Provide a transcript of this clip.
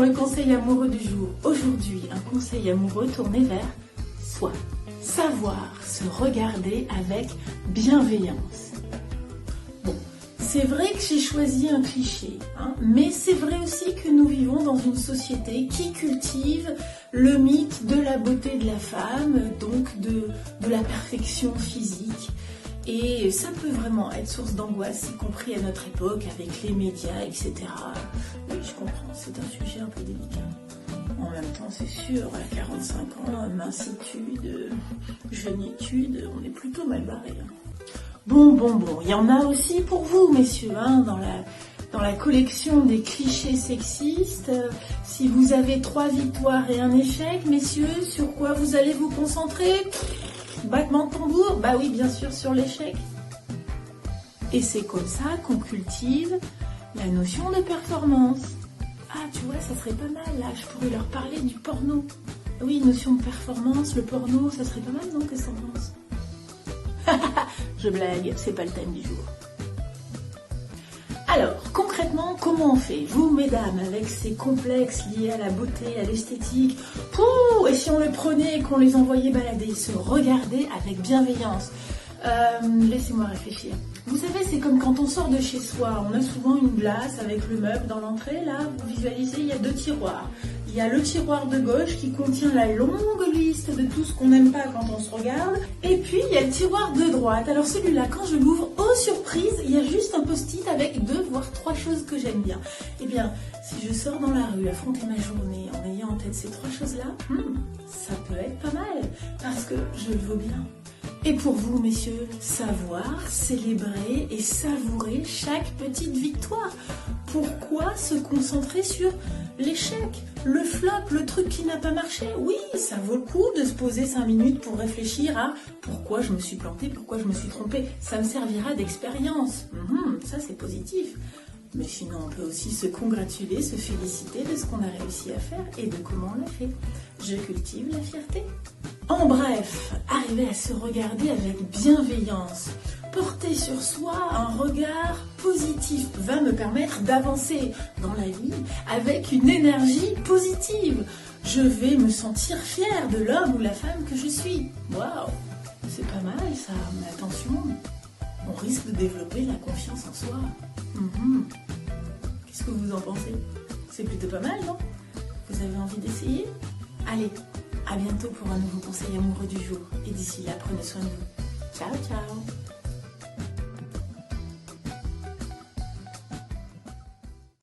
le conseil amoureux du jour. Aujourd'hui, un conseil amoureux tourné vers soi. Savoir se regarder avec bienveillance. Bon, c'est vrai que j'ai choisi un cliché, mais c'est vrai aussi que nous vivons dans une société qui cultive le mythe de la beauté de la femme, donc de la perfection physique. Et ça peut vraiment être source d'angoisse, y compris à notre époque, avec les médias, etc. Oui, je comprends, c'est un sujet un peu délicat. En même temps, c'est sûr, à 45 ans, mincitude, jeunitude, on est plutôt mal barré. Bon, il y en a aussi pour vous, messieurs, dans la collection des clichés sexistes. Si vous avez 3 victoires et un échec, messieurs, sur quoi vous allez vous concentrer ? Battement de tambour ? Bah oui, bien sûr, sur l'échec. Et c'est comme ça qu'on cultive la notion de performance. Ah, tu vois, ça serait pas mal, là, je pourrais leur parler du porno. Oui, notion de performance, le porno, ça serait pas mal, non, qu'est-ce que t'en penses ? Je blague, c'est pas le thème du jour. Alors, concrètement, comment on fait ? Vous, mesdames, avec ces complexes liés à la beauté, à l'esthétique, et si on les prenait et qu'on les envoyait balader, se regarder avec bienveillance. Laissez-moi réfléchir. Vous savez, c'est comme quand on sort de chez soi, on a souvent une glace avec le meuble dans l'entrée, là, vous visualisez, il y a 2 tiroirs. Il y a le tiroir de gauche qui contient la longue liste de tout ce qu'on n'aime pas quand on se regarde. Et puis, il y a le tiroir de droite. Alors celui-là, quand je l'ouvre, oh surprise, il y a juste un post-it avec 2 voire 3 choses que j'aime bien. Eh bien, si je sors dans la rue, affronter ma journée en ayant en tête ces 3 choses-là, ça peut être pas mal, parce que je le vaux bien. Et pour vous, messieurs, savoir, célébrer et savourer chaque petite victoire. Pourquoi se concentrer sur l'échec, le flop, le truc qui n'a pas marché ? Oui, ça vaut le coup de se poser 5 minutes pour réfléchir à pourquoi je me suis plantée, pourquoi je me suis trompée. Ça me servira d'expérience. Ça, c'est positif. Mais sinon, on peut aussi se congratuler, se féliciter de ce qu'on a réussi à faire et de comment on l'a fait. Je cultive la fierté. En bref, arriver à se regarder avec bienveillance, porter sur soi un regard positif va me permettre d'avancer dans la vie avec une énergie positive. Je vais me sentir fière de l'homme ou la femme que je suis. Waouh, c'est pas mal ça, mais attention, on risque de développer la confiance en soi. Qu'est-ce que vous en pensez ? C'est plutôt pas mal, non ? Vous avez envie d'essayer ? Allez, à bientôt pour un nouveau conseil amoureux du jour. Et d'ici là, prenez soin de vous. Ciao, ciao.